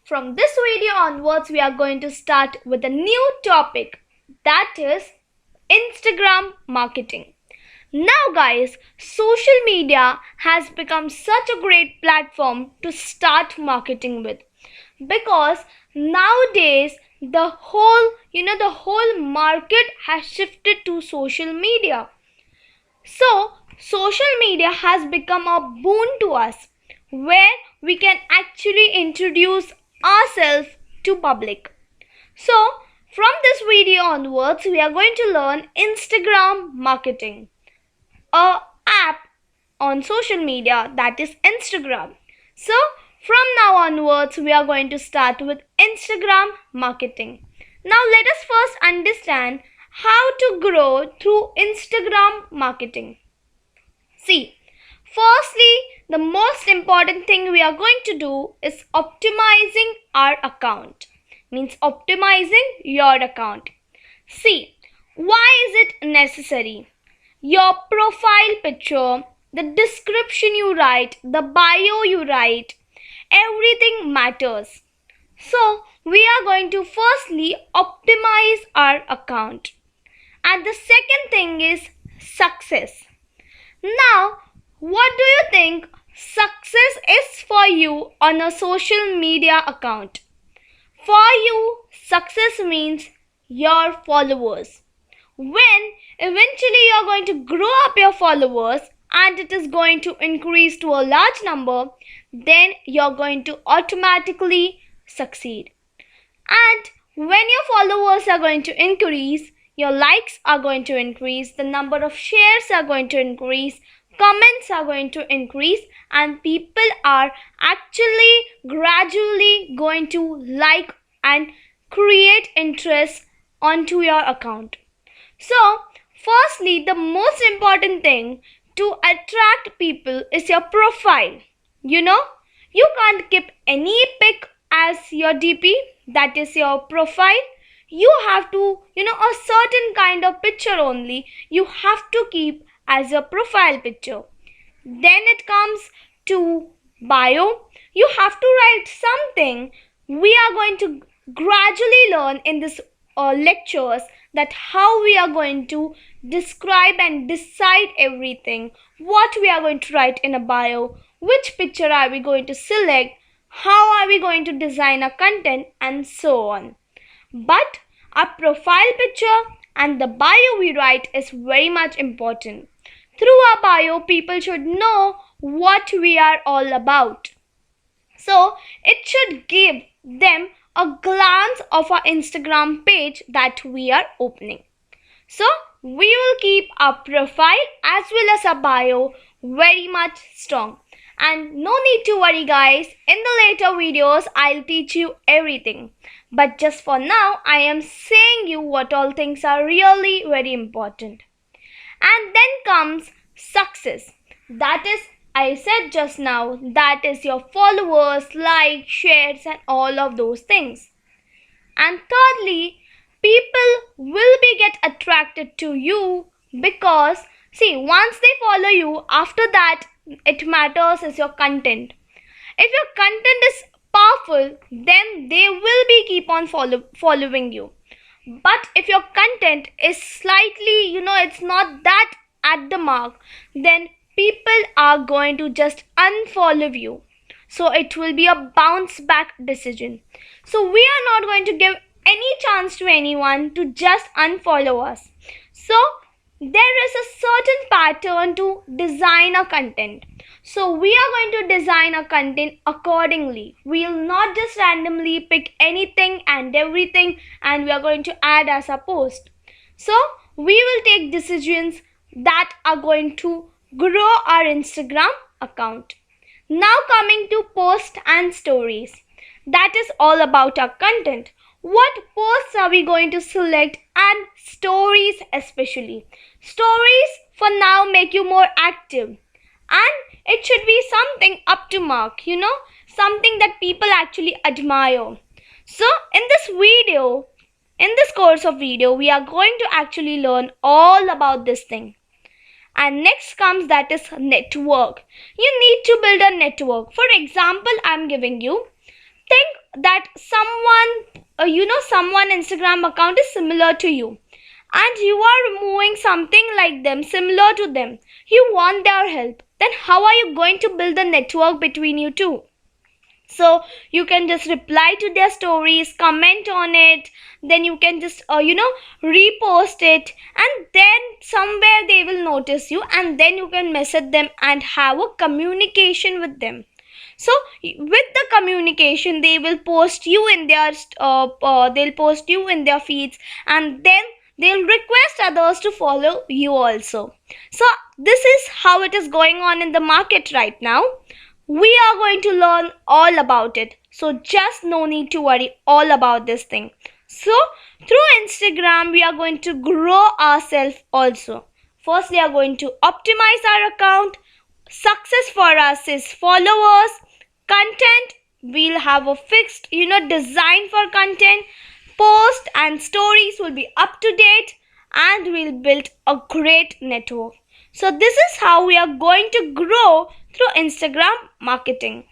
From this video onwards, we are going to start with a new topic, that is Instagram marketing. Now guys, social media has become such a great platform to start marketing with, because nowadays the whole market has shifted to social media. So social media has become a boon to us, where we can actually introduce ourselves to public. So from this video onwards, we are going to learn Instagram marketing, a app on social media, that is Instagram. So from now onwards, we are going to start with Instagram marketing. Now let us first understand how to grow through Instagram marketing. See, firstly, the most important thing we are going to do is optimizing our account. Means optimizing your account. See, why is it necessary? Your profile picture, the description you write, the bio you write, everything matters. So we are going to firstly optimize our account. And the second thing is success. Now, what do you think success is for you on a social media account? For you, success means your followers. When eventually you are going to grow up your followers and it is going to increase to a large number, then you are going to automatically succeed. And when your followers are going to increase, your likes are going to increase, the number of shares are going to increase, comments are going to increase, and people are actually gradually going to like and create interest onto your account. So firstly, the most important thing to attract people is your profile. You can't keep any pic as your DP, that is your profile. You have to, a certain kind of picture only you have to keep as your profile picture. Then it comes to bio. You have to write something. We are going to gradually learn in this lectures that how we are going to describe and decide everything, what we are going to write in a bio, which picture are we going to select, how are we going to design a content, and so on. But our profile picture and the bio we write is very much important. Through our bio, people should know what we are all about. So it should give them a glance of our Instagram page that we are opening. So we will keep our profile as well as our bio very much strong. And no need to worry guys, in the later videos I'll teach you everything. But just for now, I am saying you what all things are really very important. And then comes success. That is, I said just now, that is your followers, likes, shares, and all of those things. And thirdly, people will be get attracted to you because, see, once they follow you, after that, it matters is your content. If your content is powerful, then they will be keep on following you. But if your content is slightly, it's not that at the mark, then people are going to just unfollow you. So it will be a bounce back decision. So we are not going to give any chance to anyone to just unfollow us. So there is a certain pattern to design a content. So we are going to design a content accordingly. We will not just randomly pick anything and everything and we are going to add as a post. So we will take decisions that are going to grow our Instagram account. Now coming to posts and stories. That is all about our content. What posts are we going to select, and stories especially. Stories for now make you more active. And it should be something up to mark, something that people actually admire. So in this course of video, we are going to actually learn all about this thing. And next comes that is network. You need to build a network. For example, I'm giving you Think that someone Instagram account is similar to you, and you are removing something like them, similar to them. You want their help. Then how are you going to build a network between you two? So you can just reply to their stories, comment on it, then you can just repost it, and then somewhere they will notice you, and then you can message them and have a communication with them. So with the communication, they will post you in their feeds, and then they'll request others to follow you also. So this is how it is going on in the market right now. We are going to learn all about it, so just no need to worry all about this thing. So through Instagram we are going to grow ourselves also. First we are going to optimize our account. Success for us is followers, content. We'll have a fixed design for content. Post and stories will be up to date, and we'll build a great network. So this is how we are going to grow through Instagram marketing.